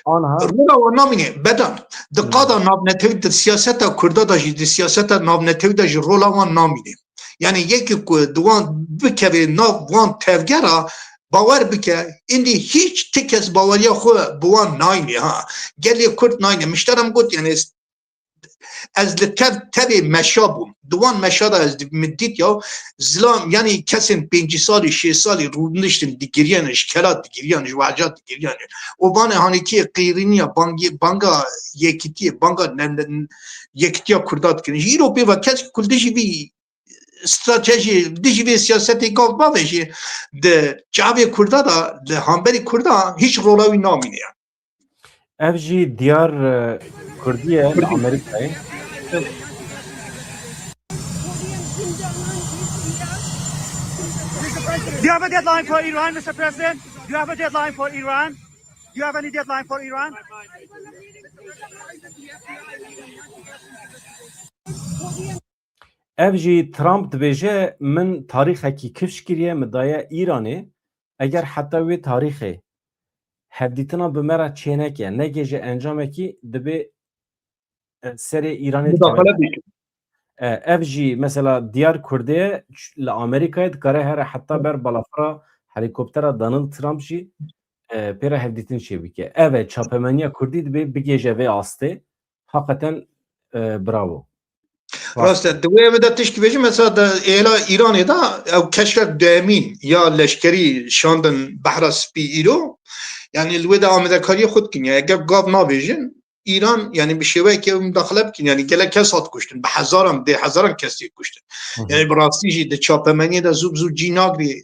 [SPEAKER 1] Anha
[SPEAKER 2] Rola wan namîne bedan di qada navnetewî di siyaseta Kurda da jî di siyaseta navnetewî de jî rola wan namîne. Yani yekî ku di wan bikeve nav wan tevgera bawer bike indî hiç ti kes baweriya xwe bi wan nayîne ha. Gelê Kurd nayîne mişteram got yani ez li tevê meşa bûm. Di wan meşa da ez min dît ya zilam yani kesên 5 salî 6 salî rûniştin digiriyan ji kela digiriyan ji weca digiriyan. O vanê hanekî qîrîniya banga yekîtiyê banga yekîtiya Kurda dikin. Ji îro pê ve kes Kurdî jî vî strateji dijî vê siyasetê gav bavê jî di çavê Kurda da di hamberî Kurda hiç rola wî namîne ya.
[SPEAKER 1] ev jî diyar Kurdiye li Amerîkayê.
[SPEAKER 5] Do you have a deadline for Iran, Mr. President? Do you have a deadline for Iran? Do you have any deadline for Iran?
[SPEAKER 1] Ev jî Trump dibêje min tarîxekî kifş kiriye mi daye İranê eger heta wê tarîxê hevdîtina bi me re çêneke neke ji encamekî dibe serê Îranê dikeve. Ev jî mesela diyar Kurdê li Amerîkayê dikare here heta ber balafira helîkoptera Donald Trump jî pêra hevdîtin çê bike. Ev e çapemeniya Kurdî dibe bigêje vê astê hakikaten bravo.
[SPEAKER 2] Rast e, di wê de tişkî bêjim mesela de êla Îranê da ew keşker demîn ya leşkerî şandin behra spî îro yani li wê de amadekariyê xwe dikin ya eger gav nabêjin İran yani bir şêwekê müdaxile bikin yani gelek kes hat kuştin bi hezaran dê hezaran kesî kuştin. Yani bi rastî jî di çapemeniyê de zû bi zû cî nagrî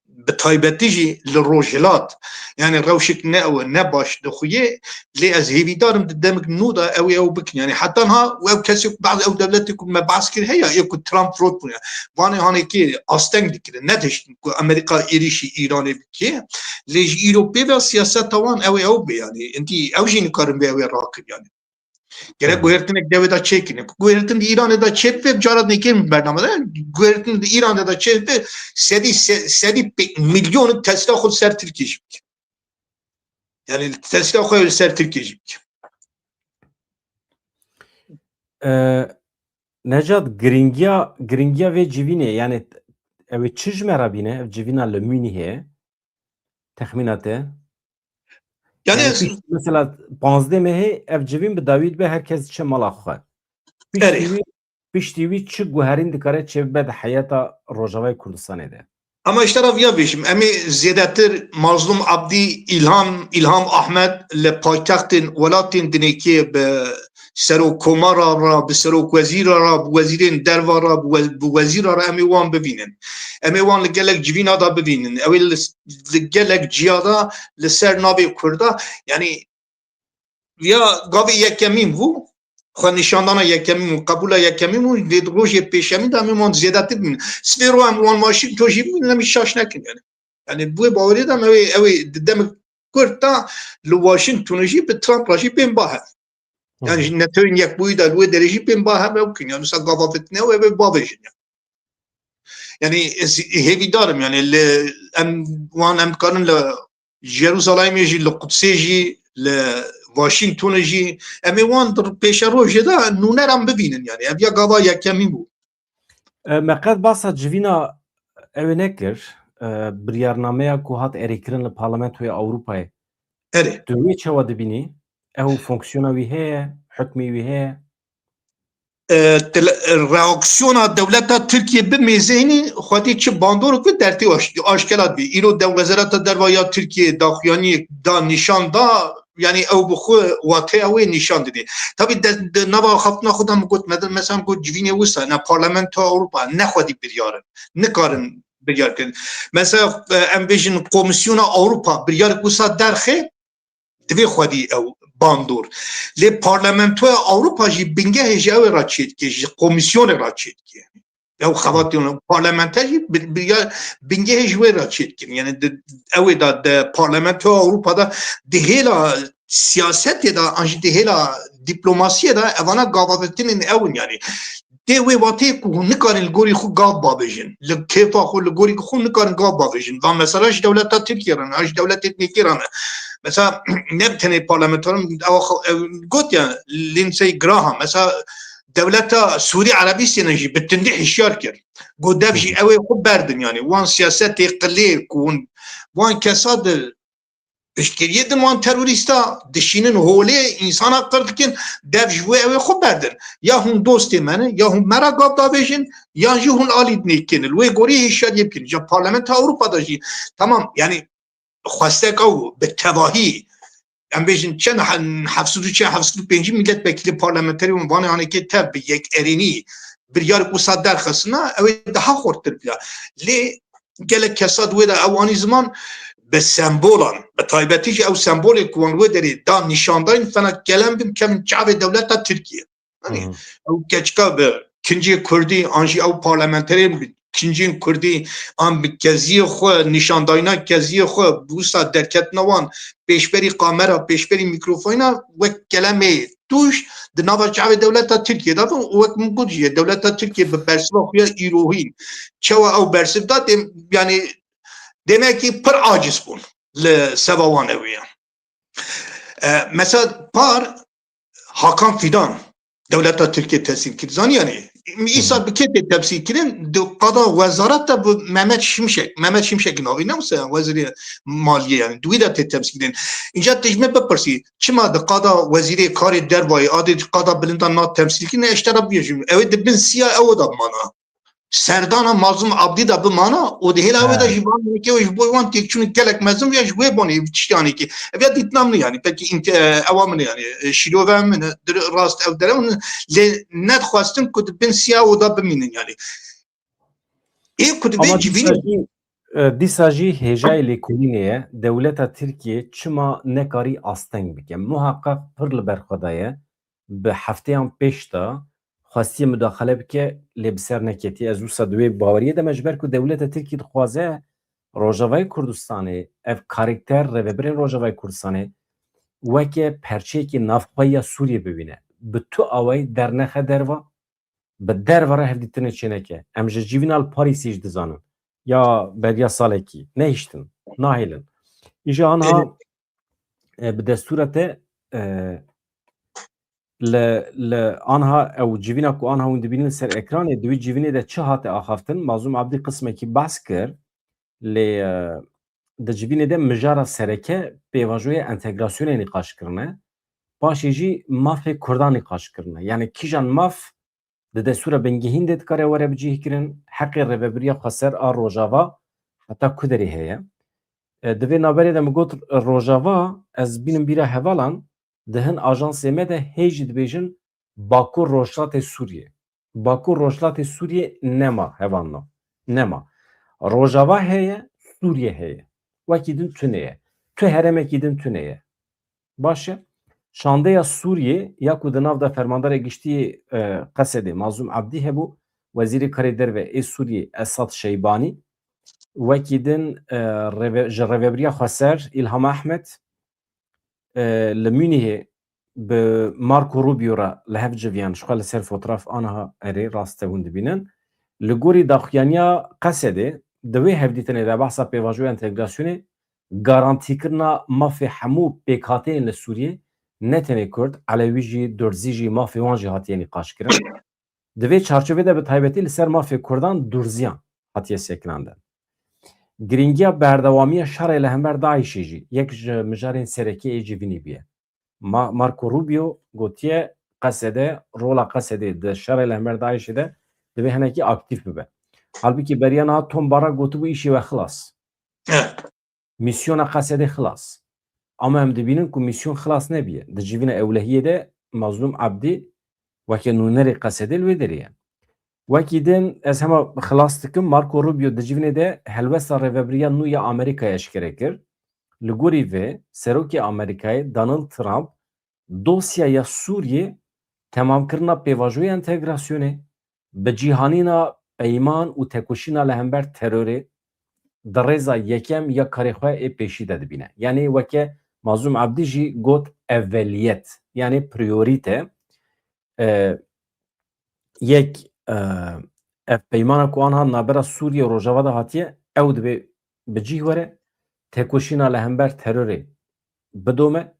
[SPEAKER 2] bi taybetî jî li rojhilat yani rewşik ne ew ne baş dixuye lê ez hêvîdarim di demik nû da ew bikin yani heta ha ew kesî bazı ew devletê ku me behs kir heye ê ku Trump rot bûye vanê hanekî asteng dikirin netiştin ku Amerîka êrişî Îranê bike lê ji îro pê ve siyaseta wan ew bê yani intî ew jî nikarin vê ew rakir yani gerek guhertinek devê da çêkine guhertin di Îranê da çêpe cara nekin bernamede guhertin di Îranê da çêpe sedî milyonun Tesla xwe ser Tirkiye jî bike yani Tesla xwe ser Tirkiye jî bike.
[SPEAKER 1] Necat giringiya vê civînê yani ew çi ji me re bîne ev civîna li Münihê texmîna te?
[SPEAKER 2] Yani
[SPEAKER 1] Mesela 15 mehê ev civîn bi dawî dibe herkes diçe mala xwe. Piştî wî çi guherîn dikare çêbibe di heyeta Rojavayê Kurdistanê de?
[SPEAKER 2] Ama işte ya beşim. Emi ziyadetir Mazlum Abdi İlham Ahmet le paytextin welatin dineki be serok komara ra be serok vezir ra bu vezirin derva ra bu vezir ra emi wan bibinin. Emi wan li gelek civina da bibinin. Evi li gelek ciyada li ser navê Kurda yani ya gavê yekemîn bu xwe nîşandana yekemîn û qebûla yekemîn û lê di rojê pêşemî de em ê wan zêdetir bibînin. Sfêro em wan maşîn toj jî bibînin em ê şaş nekin yani. Yani bu bawerî de em ew di demek Kurd da li Washingtonê jî bi Trump jî pên bahe. Yani ji netewên yekbûyî de li wê derê jî pên bahe ew kin yani wisa gava fitne ew ê bavêjin yani. Yani ez hêvîdarim yani li em wan em dikarin li Jerûsalemê jî li Qudsê jî li Washingtonê jî em ê wan di pêşa rojê de nûneran bibînin yani ev ya gava yekemîn bû.
[SPEAKER 1] Me qet basa civîna ew ê nekir biryarnameya ku hat erêkirin li Parlamentoya Ewropayê
[SPEAKER 2] Erê.
[SPEAKER 1] tu wê çawa dibînî? Ew fonksiyona wî heye, hukmê wî heye?
[SPEAKER 2] Reaksiyona devleta Türkiye bi mêzeyînî xwedî çi bandorek ve dertê aşkelat bî. Îro Wezareta Dervaya Türkiye daxuyaniyek da nîşan da yani ew bi xwe wateya wê nîşan didê. Tabii di nava xaftina xwe de min got mesela got civînê wisa ne Parlamentoya Ewropa ne xwedî biryarin. Nikarin biryar kirin. Mesela em bêjin Komisyona Ewropa biryarek wisa derxe divê xwedî ew bandor. Lê Parlamentoya Ewropa jî bingehê ji ew ê ra çêdike ji komisyonê ra çêdike. Ew xebatî parlamenter jî bingehê ji wê ra çêdikin. Yani ew ê da de Parlamentoya Ewropa'da di hêla siyasetê da an jî di hêla diplomasiyê da evana gavavetinên ew in yani. Dê wê watê ku hûn nikarin li gorî xwe gav bavêjin. Li kêfa xwe li gorî xwe nikarin gav bavêjin. Van mesela ji dewleta Tirkiye re ne, ji dewletê Nêkê re ne. Mesela ne tenê parlamenterîn got ya Lindsey Graham mesela devleta Sûri Arabistanê jî bi tindî hişyar kir. Got dev jî ew ê xwe berdin yani. Wan siyasetê qilê ku hûn wan kesa di piştgiriyê din wan terorîsta dişînin holê insana qir dikin dev ji wê ew ê xwe berdin. Ya hûn dostê me ne ya hûn me ra gav davêjin ya jî hûn alî nêkîn. Li wê gorî hişyariyê bikin. Ja Parlamentoya Ewropa'da jî tamam yani xwestek ew bi tevahî em bêjin çend 705 milletvekilî parlamenterî û vanê hanekê tev bi yekerînî biryarek wisa derxistina ew ê daha xurttir bîya. Lê gelek kesa wê de ew anî ziman bi sembolan bi taybetî jî ew sembolê ku wan wê derê da nîşandayîn fena gelen bin kevin çavê dewleta Tirkiye. Hani ew keçika bi kinciyê Kurdî an jî ew parlamenterên bi kinciyên Kurdî an bi keziyê xwe nîşandayîna keziyê xwe wisa derketina wan pêşberî kamera pêşberî mîkrofona wek kelemê tuş di nava çavê dewleta Tirkiye da wek min got jî dewleta Tirkiye bi bersiva xwe ya îrohîn çawa ew bersiv da yani demek ki pir aciz bûn li seva wan ew ya. Mesela par Hakan Fidan devleta Türkiye temsil kir zanî yani İsa bi ketê temsil kirin di qada wezareta bu Mehmet Şimşek'in avî ne mesela wezîrê maliye yani duî de tê temsil kirin. Înca tejme bipirsî çima di qada wezîrê karê dervayê adê qada bilindan na temsil kirin eştera bêjim ew di bin siya ew da mana. Serdana Mazlum Abdi da bi mana o de hêla ew de jî van ki ji bo wan têkçûnê gelek mezin ya ji wê bonê tiştanê ki ev ya dîtnam ne yani peki ewa min yani şîrove min rast ev dere lê nedixwastin ku di bin siya o da bimînin yani. Ê ku divê civînê
[SPEAKER 1] dîsa jî hêjayê lêkolînê dewleta Tirkiye çima nekarî asteng bike. Muhaqqaq pir li ber xwe daye bi hefteyan pêş da xwestiye müdaxele bike lê bi ser neketiye. Ez wisa di wê baweriyê de me ji ber ku dewleta Tirkiye dixwaze Rojavayê Kurdistanê ev karakter rêveberên Rojavayê Kurdistanê weke perçeyekî navxweya Sûriyê bibîne. Bi tu awayî dernexe derva bi derve re hevdîtinê çêneke. Em ji civîna li Parîsê jî dizanin ya beriya salekî nehîştin nahêlin. Îja anha bi destûra te li anha ew civîna ku anha hûn dibînin ser ekranê di wî civînê de çi hate axaftin Mazlum Abdî qismekî behs kir lê di civînê de mijara sereke pêvajoya entegrasyonê nîqaşkirine paşê jî mafê Kurdan nîqaşkirine yani kîjan maf di destûra bingehîn de dikare were bicihkirin heqê rêveberiya xwe ser a Rojava hatta kuderi heye. Divê naberê de min got Rojava ez bînim bîra hevalan dihin ajansê me de hê jî dibêjin Bakur Rojhilatê Sûriye. Bakur Rojhilatê Sûriye nema hevanna. Nema. Rojava heye, Sûriye heye. Wekî din tune ye. Tu heremekî din tune ye. Baş e? Şandeya Sûriye ya ku di nav de fermandarê giştî Qesedê Mazlûm Abdî hebû Wezîrê Karê Derve ê Sûriye Esad Şeybanî wekî din ji rêveberiya Xweser İlham Ahmed li Münihê bi Marco Rubio re li hev civiyan ji xwe li ser fotoğraf aniha erê rast hûn dibînin li gorî daxuyaniya Qesedê di wê hevdîtinê de behsa pêvajoya entegrasyonê garantîkirina mafê hemû pêkhateyên li Sûriyê ne tenê Kurd, Elewî jî, Durzî jî mafê wan jî hatiye nîqaşkirin. Di vê çarçovê de bi taybetî li ser mafê Kurdan Durziyan hatiye sekinandin. Giringiya berdewamiya şerê li hember Daişê jî yek ji mijarên serekî ê civînî bûye. Marco Rubio gotiye Qesedê rola Qesedê di şerê li hember Daişê de divê hinekî aktif bibe. Halbuki beriya niha Tom Barrak gotibû îşê we xilas. Misyona Qesedê xilas. Ama em dibînin ku misyon xilas nebiye. Di civîna ewlehiyê de Mazlûm Abdî weke nûnerê Qesedê li wê derê ye. Wekî din ez hema xilas dikim Marco Rubio di civînê de helwesta rêveberiya nû ya Amerîkayê eşkere kir. Li gorî vê Serokê Amerîkayê Donald Trump dosyaya Sûriyê temamkirina pêvajoya entegrasyonê bi cîhanîna peyman û tekoşîna li hember terorê di rêza yekem ya karêxwe ê pêşî de dibîne. Yani weke Mazlûm Abdî jî got evveliyet yani priyorîte yek ev peymana ku anha nabera Sûriye Rojava da hatiye ew dibe bi cih were tekoşîna li hember terorê bidome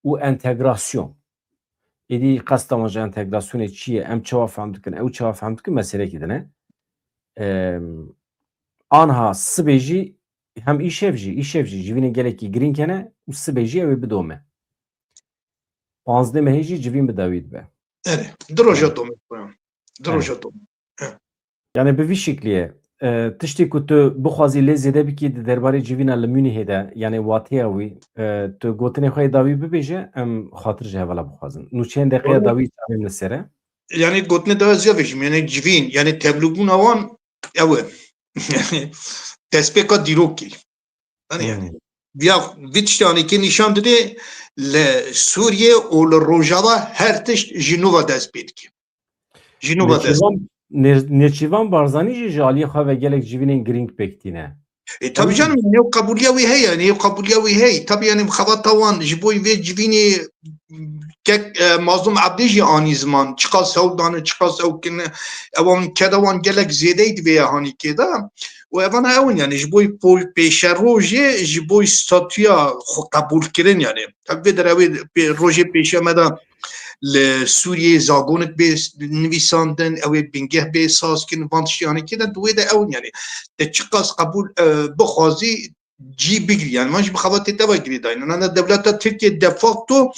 [SPEAKER 1] û entegrasyon. Êdî qesta wan ji entegrasyonê çi ye em çawa fehm dikin ew çawa fehm dikin meselekî din e. Anha sibê jî hem îşev jî civînê gelekî girîng hene û sibê jî ew ê bidome. Panzdeh mehê jî civîn bi dawî dibe.
[SPEAKER 2] Evet. Droja dome. Droja dome.
[SPEAKER 1] Yani bi vî şekliyê tiştê ku tu bixwazî lê zêde bikî di derbarê civîna li Münihê de yani watêya wî tu gotinê xwe yê dawî bibêje em xatir ji hevala bixwazin. Nûçeyên deqeya dawî çavêm li ser e.
[SPEAKER 2] Yani gotine daha ziyavejim. Yani civin. Yani tevlûbûna wan ew e. Yani destpêka dîrokî. Yani ya vî tiştanekî nîşan dide li Sûriye û li Rojava her tişt ji nû ve dest pê dike. Ji nû ve dest.
[SPEAKER 1] Nêçîvan Barzanî jî ji aliyê xwe ve gelek civînên girîng pêk tîne.
[SPEAKER 2] Tabii canım ne kabuliya wî heye, ne kabuliya wî hey. Tabii yani xewata wan ji bo vê civînê kek Mazlûm Abdî jî anî ziman çiqas hewl dane çiqas ew kin ewan keda wan gelek zêdeyî divê hanîkê de û evan ewin yani ji bo pêşerojê ji bo statûya xwe qebûlkirin yani. Tabii vê derewê rojê pêşe me de li Sûriyê zagonik bê nivîsandin ew ê bingeh bê sazkin van tiştyanekî de duwê de ew yani te çiqas qebûl bixwazî cî bigirî yani man jî bi xebatê te ve girî dayîn yani devleta Tirkiye de facto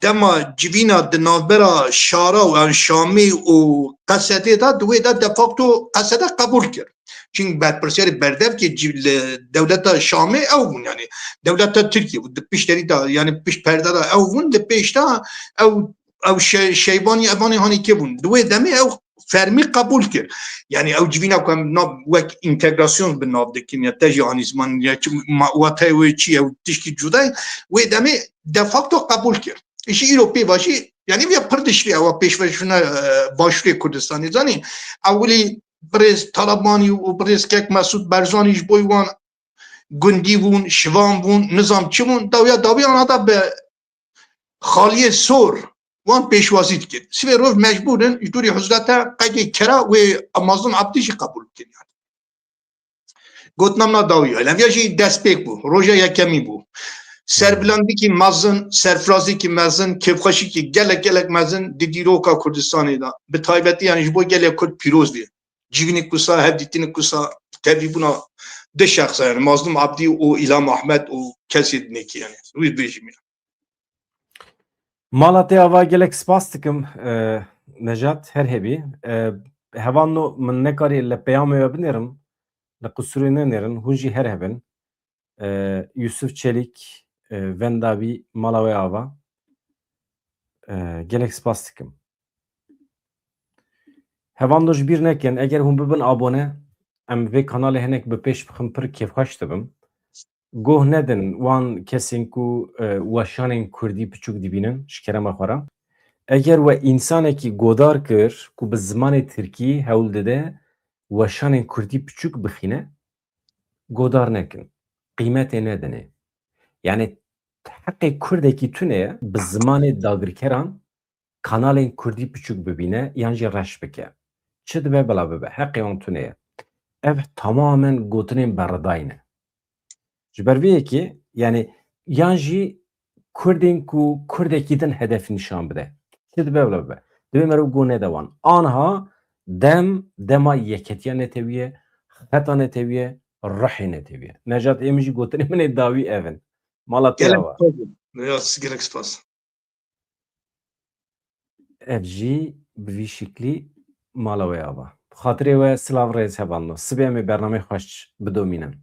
[SPEAKER 2] dema civîna di navbera şara û Şamê û Qesedê de duwê de de facto Qesede qebûl kir. Çünkü berpirsiyarê berdevkê devleta Şamê ew bûn yani devleta Tirkiye di pişterî de yani piş perde de ew bûn di pêş de ew şeybanî evanê hanîkê bûn. Duwê demê ew fermî qebûl kir. Yani ew civîna ku em wek întegrasyon bi nav dikin ya te jî anî ziman ya watê wê çi ew tiştî cuda wê demê de facto qebûl kir. İşi îro pê başî yani vê pir diştî ew pêşveçûna Başûrê Kurdistanê zanî ewilî Birêz Talebanî û birêzkek Mesûd Barzanî ji bo wan gundî bûn, şivan bûn, nizam çi bûn dawiyan da bi xaliyê sor wan pêşwazî dikir. Sivê roj mecbûrin ji dûrî hizreta qedê kira wê Mazlûm Abdî jî qebûl bikin yani. Gotinamna dawiya. Ev jî destpêk bû, roja yekemî bû. Serbilandikî mezin, serfirazîkî mezin, kêfxweşîkî gelek mezin di dîroka Kurdistanê da. Bi taybetî yani ji bo gelek Kurd pîroz bê. Civînê kusa, hevdîtinê kusa tevîbûna di şexsa yani Mazlûm Abdî û İlham Ahmed û kesê dinekî yani. Wî bêjim yani.
[SPEAKER 1] Mala te ava gelek spas dikim Nejat her hebî. Hevan min nekarî li peyamê we binêrim لقصرنا نرن هوجي هرهبن Yusuf Çelik Vendavi Malawi Ava gelek spastikim. Hevandoş bir neken eğer hum bibin abone em ve kanalı henek be peş bixim pir kevxweş dibim. Goh nedin wan kesên ku weşanên Kurdî piçûk dibînin ji kerema xwe re. Eğer we însanekî godar kir ku bi zimanê Tirkî hewl dide weşanên Kurdî piçûk bixîne godar nekin. Qîmetê nedine. Yani heqê Kurdekî tune bi zimanê dagirkeran kanalên Kurdî piçûk bibîne yan jî reş bike. Çi dibe bila bibe heqê wan tune ye. Ev tamamen gotinên berredayî. Ji ber vê yekê yani yan jî Kurdên ku Kurdekî din hedef nîşan bide. Çi dibe bila bibe. Dibe merov got nede wan. Anha dema yeketiya neteviye, heta neteviye, rihê neteviye. Nejat êm jî gotinê min ê dawî ev in. Mala te
[SPEAKER 2] Gelek
[SPEAKER 1] ava.
[SPEAKER 2] ya gelek spas.
[SPEAKER 1] Ev jî bi vî şeklî mala we ava. Bi xatirê we silav rêz hebando. Sibê em ê bername xweş bidomînin.